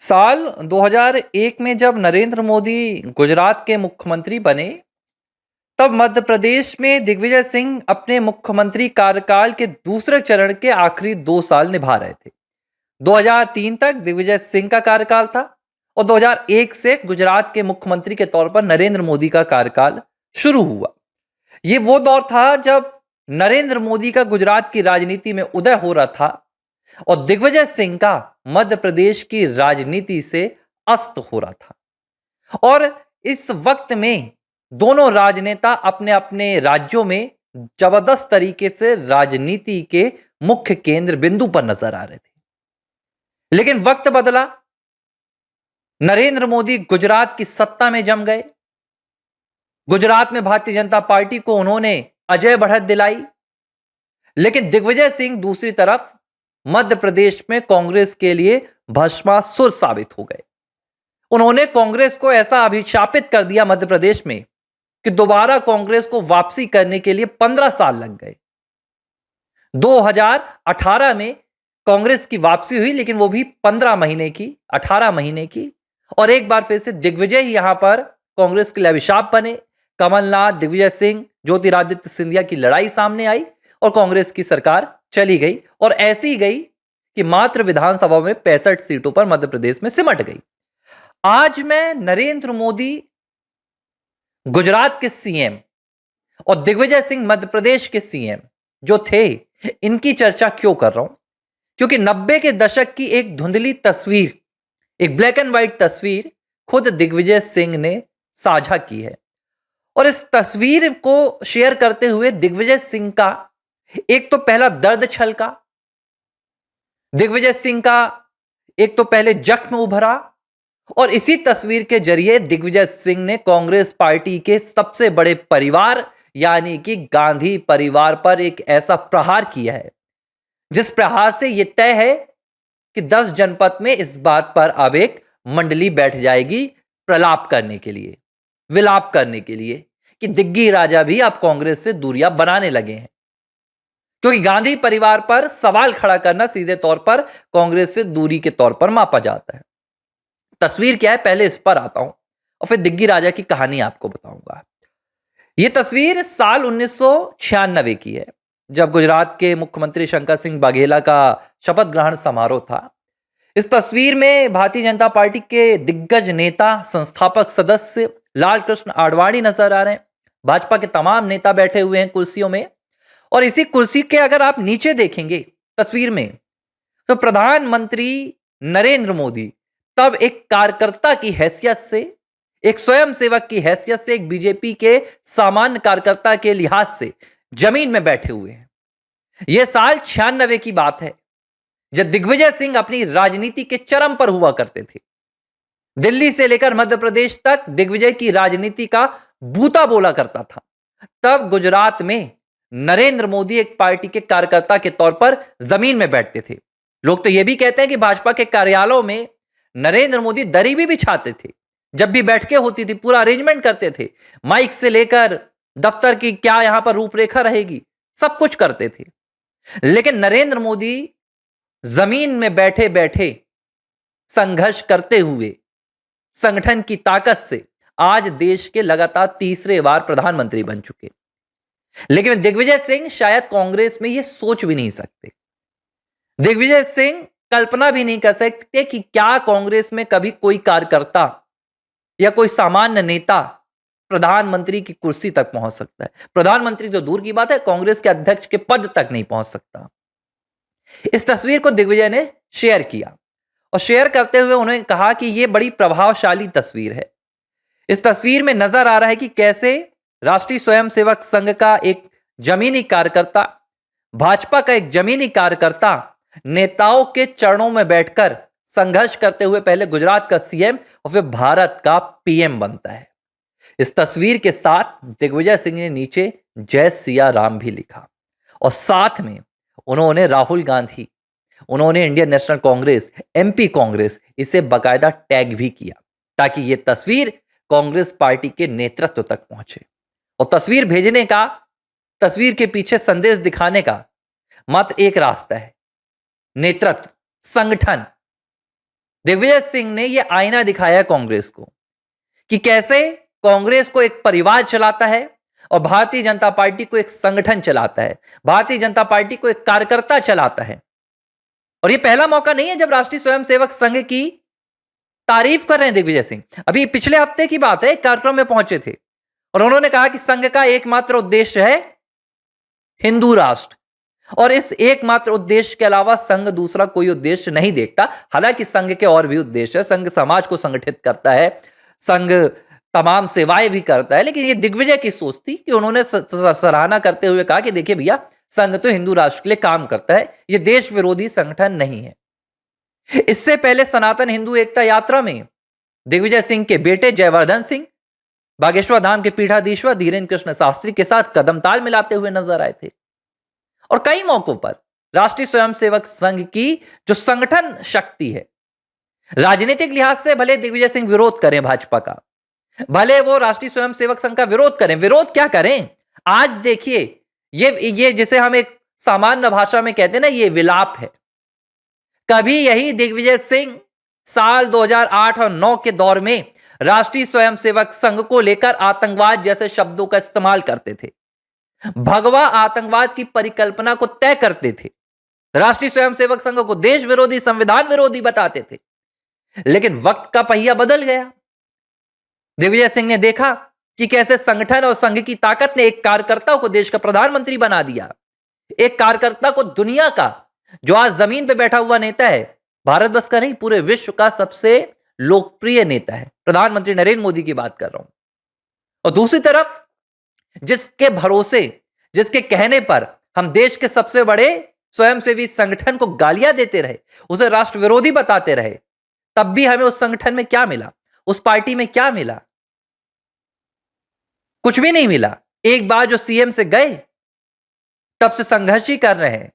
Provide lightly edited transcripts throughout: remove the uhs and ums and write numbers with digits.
साल 2001 में जब नरेंद्र मोदी गुजरात के मुख्यमंत्री बने, तब मध्य प्रदेश में दिग्विजय सिंह अपने मुख्यमंत्री कार्यकाल के दूसरे चरण के आखिरी 2 साल निभा रहे थे। 2003 तक दिग्विजय सिंह का कार्यकाल था और 2001 से गुजरात के मुख्यमंत्री के तौर पर नरेंद्र मोदी का कार्यकाल शुरू हुआ। ये वो दौर था जब नरेंद्र मोदी का गुजरात की राजनीति में उदय हो रहा था और दिग्विजय सिंह का मध्य प्रदेश की राजनीति से अस्त हो रहा था। और इस वक्त में दोनों राजनेता अपने अपने राज्यों में जबरदस्त तरीके से राजनीति के मुख्य केंद्र बिंदु पर नजर आ रहे थे। लेकिन वक्त बदला, नरेंद्र मोदी गुजरात की सत्ता में जम गए। गुजरात में भारतीय जनता पार्टी को उन्होंने अजय बढ़त दिलाई। लेकिन दिग्विजय सिंह दूसरी तरफ मध्य प्रदेश में कांग्रेस के लिए भस्मासुर साबित हो गए। उन्होंने कांग्रेस को ऐसा अभिशापित कर दिया मध्य प्रदेश में कि दोबारा कांग्रेस को वापसी करने के लिए 15 साल लग गए। 2018 में कांग्रेस की वापसी हुई, लेकिन वो भी 15 महीने की, 18 महीने की। और एक बार फिर से दिग्विजय ही यहां पर कांग्रेस के लिए अभिशाप बने। कमलनाथ, दिग्विजय सिंह, ज्योतिरादित्य सिंधिया की लड़ाई सामने आई और कांग्रेस की सरकार चली गई और ऐसी गई कि मात्र विधानसभा में 65 सीटों पर मध्य प्रदेश में सिमट गई। आज मैं नरेंद्र मोदी गुजरात के सीएम और दिग्विजय सिंह मध्य प्रदेश के सीएम जो थे, इनकी चर्चा क्यों कर रहा हूं? क्योंकि 90 के दशक की एक धुंधली तस्वीर, एक ब्लैक एंड व्हाइट तस्वीर खुद दिग्विजय सिंह ने साझा की है। और इस तस्वीर को शेयर करते हुए दिग्विजय सिंह का एक तो पहला दर्द छलका, दिग्विजय सिंह का एक तो पहले जख्म उभरा और इसी तस्वीर के जरिए दिग्विजय सिंह ने कांग्रेस पार्टी के सबसे बड़े परिवार यानी कि गांधी परिवार पर एक ऐसा प्रहार किया है जिस प्रहार से यह तय है कि 10 जनपद में इस बात पर अब एक मंडली बैठ जाएगी प्रलाप करने के लिए, विलाप करने के लिए कि दिग्गी राजा भी अब कांग्रेस से दूरियां बनाने लगे हैं। क्योंकि गांधी परिवार पर सवाल खड़ा करना सीधे तौर पर कांग्रेस से दूरी के तौर पर मापा जाता है। तस्वीर क्या है, पहले इस पर आता हूं और फिर दिग्गी राजा की कहानी आपको बताऊंगा। यह तस्वीर साल 1996 की है, जब गुजरात के मुख्यमंत्री शंकर सिंह वाघेला का शपथ ग्रहण समारोह था। इस तस्वीर में भारतीय जनता पार्टी के दिग्गज नेता, संस्थापक सदस्य लाल कृष्ण आडवाणी नजर आ रहे हैं। भाजपा के तमाम नेता बैठे हुए हैं कुर्सियों में और इसी कुर्सी के अगर आप नीचे देखेंगे तस्वीर में, तो प्रधानमंत्री नरेंद्र मोदी तब एक कार्यकर्ता की हैसियत से, एक स्वयंसेवक की हैसियत से, एक बीजेपी के सामान्य कार्यकर्ता के लिहाज से जमीन में बैठे हुए हैं। यह साल 96 की बात है, जब दिग्विजय सिंह अपनी राजनीति के चरम पर हुआ करते थे। दिल्ली से लेकर मध्य प्रदेश तक दिग्विजय की राजनीति का बूता बोला करता था। तब गुजरात में नरेंद्र मोदी एक पार्टी के कार्यकर्ता के तौर पर जमीन में बैठते थे। लोग तो यह भी कहते हैं कि भाजपा के कार्यालयों में नरेंद्र मोदी दरी भी बिछाते थे। जब भी बैठकें होती थी, पूरा अरेंजमेंट करते थे, माइक से लेकर दफ्तर की क्या यहां पर रूपरेखा रहेगी, सब कुछ करते थे। लेकिन नरेंद्र मोदी जमीन में बैठे बैठे संघर्ष करते हुए संगठन की ताकत से आज देश के लगातार तीसरे बार प्रधानमंत्री बन चुके। लेकिन दिग्विजय सिंह शायद कांग्रेस में यह सोच भी नहीं सकते। दिग्विजय सिंह कल्पना भी नहीं कर सकते कि क्या कांग्रेस में कभी कोई कार्यकर्ता या कोई सामान्य नेता प्रधानमंत्री की कुर्सी तक पहुंच सकता है। प्रधानमंत्री तो दूर की बात है, कांग्रेस के अध्यक्ष के पद तक नहीं पहुंच सकता। इस तस्वीर को दिग्विजय ने शेयर किया और शेयर करते हुए उन्होंने कहा कि यह बड़ी प्रभावशाली तस्वीर है। इस तस्वीर में नजर आ रहा है कि कैसे राष्ट्रीय स्वयंसेवक संघ का एक जमीनी कार्यकर्ता, भाजपा का एक जमीनी कार्यकर्ता नेताओं के चरणों में बैठकर संघर्ष करते हुए पहले गुजरात का सीएम और फिर भारत का पीएम बनता है। इस तस्वीर के साथ दिग्विजय सिंह ने नीचे जय सिया राम भी लिखा और साथ में उन्होंने राहुल गांधी, उन्होंने Indian national Congress, MP Congress, इसे बाकायदा टैग भी किया ताकि यह तस्वीर कांग्रेस पार्टी के नेतृत्व तक पहुंचे। और तस्वीर भेजने का, तस्वीर के पीछे संदेश दिखाने का मात्र एक रास्ता है, नेतृत्व, संगठन। दिग्विजय सिंह ने यह आईना दिखाया कांग्रेस को कि कैसे कांग्रेस को एक परिवार चलाता है और भारतीय जनता पार्टी को एक संगठन चलाता है, भारतीय जनता पार्टी को एक कार्यकर्ता चलाता है। और यह पहला मौका नहीं है जब राष्ट्रीय स्वयंसेवक संघ की तारीफ कर रहे हैं दिग्विजय सिंह। अभी पिछले हफ्ते की बात है, एक कार्यक्रम में पहुंचे थे और उन्होंने कहा कि संघ का एकमात्र उद्देश्य है हिंदू राष्ट्र, और इस एकमात्र उद्देश्य के अलावा संघ दूसरा कोई उद्देश्य नहीं देखता। हालांकि संघ के और भी उद्देश्य है, संघ समाज को संगठित करता है, संघ तमाम सेवाएं भी करता है, लेकिन ये दिग्विजय की सोच थी कि उन्होंने सराहना करते हुए कहा कि देखिए भैया, संघ तो हिंदू राष्ट्र के लिए काम करता है, ये देश विरोधी संगठन नहीं है। इससे पहले सनातन हिंदू एकता यात्रा में दिग्विजय सिंह के बेटे जयवर्धन सिंह बागेश्वर धाम के पीठाधीश्वर धीरेन्द्र कृष्ण शास्त्री के साथ कदम ताल मिलाते हुए नजर आए थे। और कई मौकों पर राष्ट्रीय स्वयंसेवक संघ की जो संगठन शक्ति है, राजनीतिक लिहाज से भले दिग्विजय सिंह विरोध करें भाजपा का, भले वो राष्ट्रीय स्वयंसेवक संघ का विरोध करें, विरोध क्या करें, आज देखिए ये जिसे हम एक सामान्य भाषा में कहते हैं ना, ये विलाप है। कभी यही दिग्विजय सिंह साल 2008 और 9 के दौर में राष्ट्रीय स्वयंसेवक संघ को लेकर आतंकवाद जैसे शब्दों का इस्तेमाल करते थे, भगवा आतंकवाद की परिकल्पना को तय करते थे, राष्ट्रीय स्वयंसेवक संघ को देश विरोधी, संविधान विरोधी बताते थे। लेकिन वक्त का पहिया बदल गया। दिग्विजय सिंह ने देखा कि कैसे संगठन और संघ की ताकत ने एक कार्यकर्ता को देश का प्रधानमंत्री बना दिया, एक कार्यकर्ता को दुनिया का, जो आज जमीन पर बैठा हुआ नेता है, भारत बस का नहीं पूरे विश्व का सबसे लोकप्रिय नेता है, प्रधानमंत्री नरेंद्र मोदी की बात कर रहा हूं। और दूसरी तरफ जिसके भरोसे, जिसके कहने पर हम देश के सबसे बड़े स्वयंसेवी संगठन को गालियां देते रहे, उसे राष्ट्र विरोधी बताते रहे, तब भी हमें उस संगठन में क्या मिला, उस पार्टी में क्या मिला? कुछ भी नहीं मिला। एक बार जो सीएम से गए, तब से संघर्ष ही कर रहे हैं।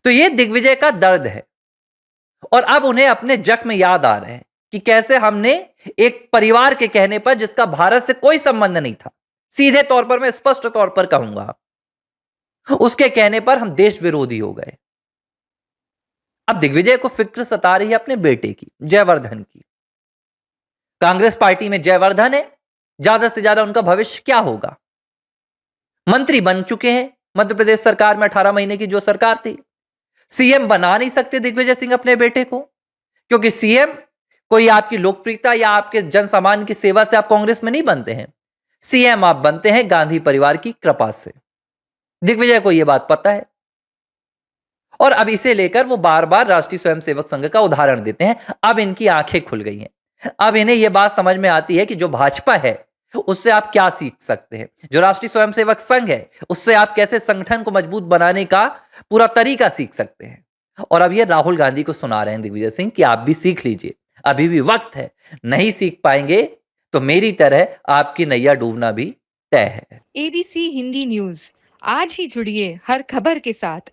तो यह दिग्विजय का दर्द है और अब उन्हें अपने जख्म याद आ रहे हैं कि कैसे हमने एक परिवार के कहने पर, जिसका भारत से कोई संबंध नहीं था, सीधे तौर पर, मैं स्पष्ट तौर पर कहूंगा, उसके कहने पर हम देश विरोधी हो गए। अब दिग्विजय को फिक्र सता रही है अपने बेटे की, जयवर्धन की। कांग्रेस पार्टी में जयवर्धन है, ज्यादा से ज्यादा उनका भविष्य क्या होगा? मंत्री बन चुके हैं मध्य प्रदेश सरकार में, 18 महीने की जो सरकार थी। सीएम बना नहीं सकते दिग्विजय सिंह अपने बेटे को, क्योंकि सीएम कोई आपकी लोकप्रियता या आपके जन सामान्य की सेवा से आप कांग्रेस में नहीं बनते हैं। सीएम आप बनते हैं गांधी परिवार की कृपा से। दिग्विजय को यह बात पता है और अब इसे लेकर वो बार बार राष्ट्रीय स्वयंसेवक संघ का उदाहरण देते हैं। अब इनकी आंखें खुल गई हैं। अब इन्हें यह बात समझ में आती है कि जो भाजपा है उससे आप क्या सीख सकते हैं, जो राष्ट्रीय स्वयंसेवक संघ है उससे आप कैसे संगठन को मजबूत बनाने का पूरा तरीका सीख सकते हैं। और अब ये राहुल गांधी को सुना रहे हैं दिग्विजय सिंह कि आप भी सीख लीजिए, अभी भी वक्त है। नहीं सीख पाएंगे तो मेरी तरह आपकी नैया डूबना भी तय है। एबीसी हिंदी न्यूज, आज ही जुड़िए हर खबर के साथ।